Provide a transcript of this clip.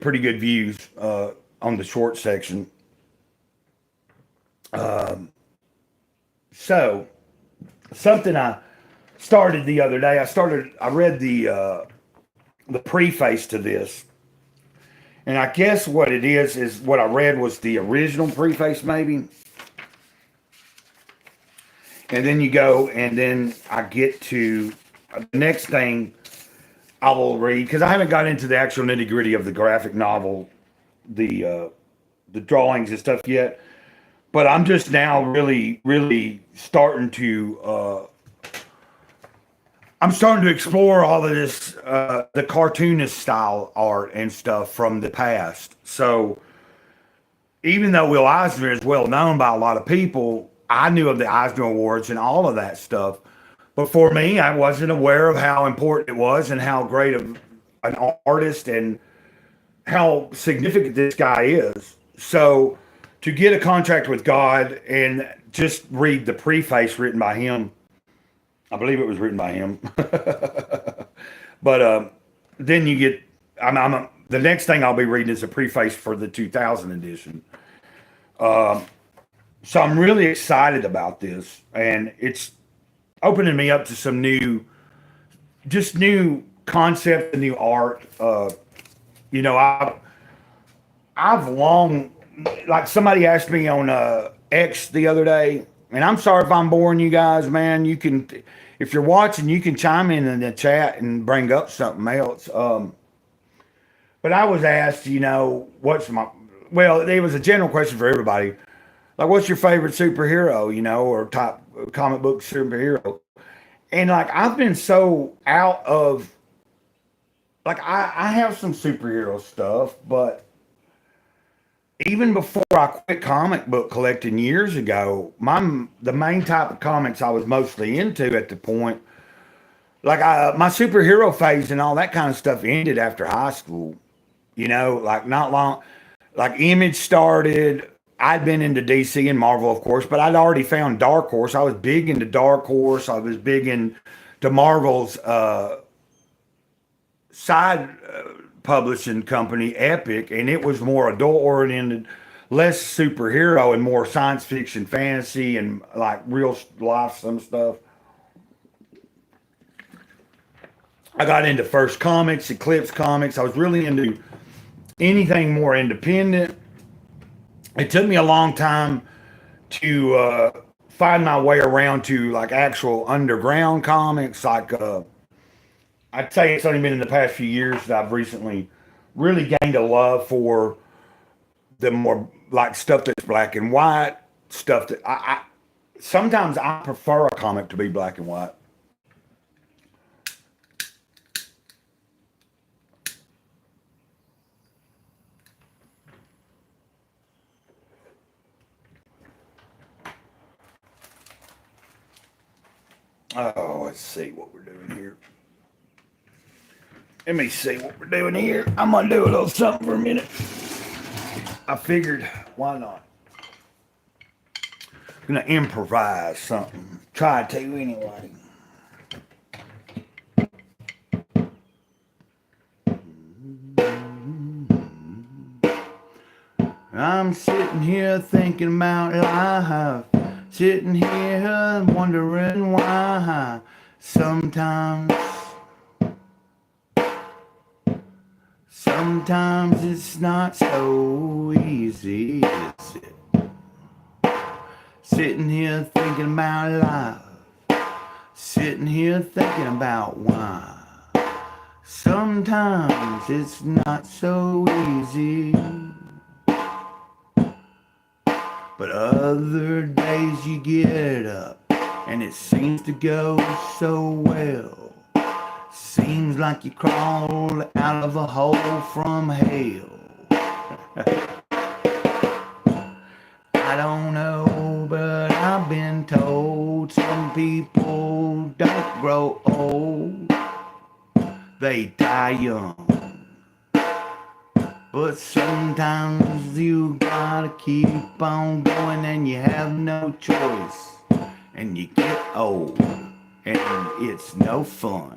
pretty good views on the short section. So something I started the other day. I read the preface to this, and I guess what it is what I read was the original preface, maybe. And then you go, and then I get to the next thing I will read, because I haven't got into the actual nitty gritty of the graphic novel, the drawings and stuff yet. But I'm just now really, really starting to. I'm starting to explore all of this, the cartoonist style art and stuff from the past. So even though Will Eisner is well known by a lot of people, I knew of the Eisner Awards and all of that stuff. But for me, I wasn't aware of how important it was and how great of an artist and how significant this guy is. So to get a contract with God and just read the preface written by him, I believe it was written by him. But then you get, the next thing I'll be reading is a preface for the 2000 edition. So I'm really excited about this, and it's opening me up to some new concepts and new art. You know, I've long, like somebody asked me on X the other day, and I'm sorry if I'm boring you guys, man. You can, if you're watching, you can chime in the chat and bring up something else. But I was asked, you know, well, it was a general question for everybody. Like, what's your favorite superhero, you know, or top comic book superhero? And like, I've been so out of, like, I have some superhero stuff, but even before I quit comic book collecting years ago, the main type of comics I was mostly into at the point, like my superhero phase and all that kind of stuff ended after high school. You know, like not long, like Image started. I'd been into DC and Marvel, of course, but I'd already found Dark Horse. I was big into Dark Horse. I was big into Marvel's side publishing company, Epic, and it was more adult oriented, less superhero and more science fiction, fantasy, and like real life some stuff. I got into First Comics, Eclipse Comics. I was really into anything more independent. It took me a long time to find my way around to like actual underground comics. Like I'd say it's only been in the past few years that I've recently really gained a love for the more like stuff that's black and white, stuff that I sometimes I prefer a comic to be black and white. Oh, let's see what we're doing here. Let me see what we're doing here. I'm going to do a little something for a minute. I figured, why not? I'm going to improvise something. Try to anyway. I'm sitting here thinking about life. Sitting here wondering why sometimes it's not so easy, is it? Sitting here thinking about life. Sitting here thinking about why sometimes it's not so easy. But other days you get up and it seems to go so well. Seems like you crawled out of a hole from hell. I don't know, but I've been told some people don't grow old. They die young. But sometimes you gotta keep on going and you have no choice. And you get old and it's no fun.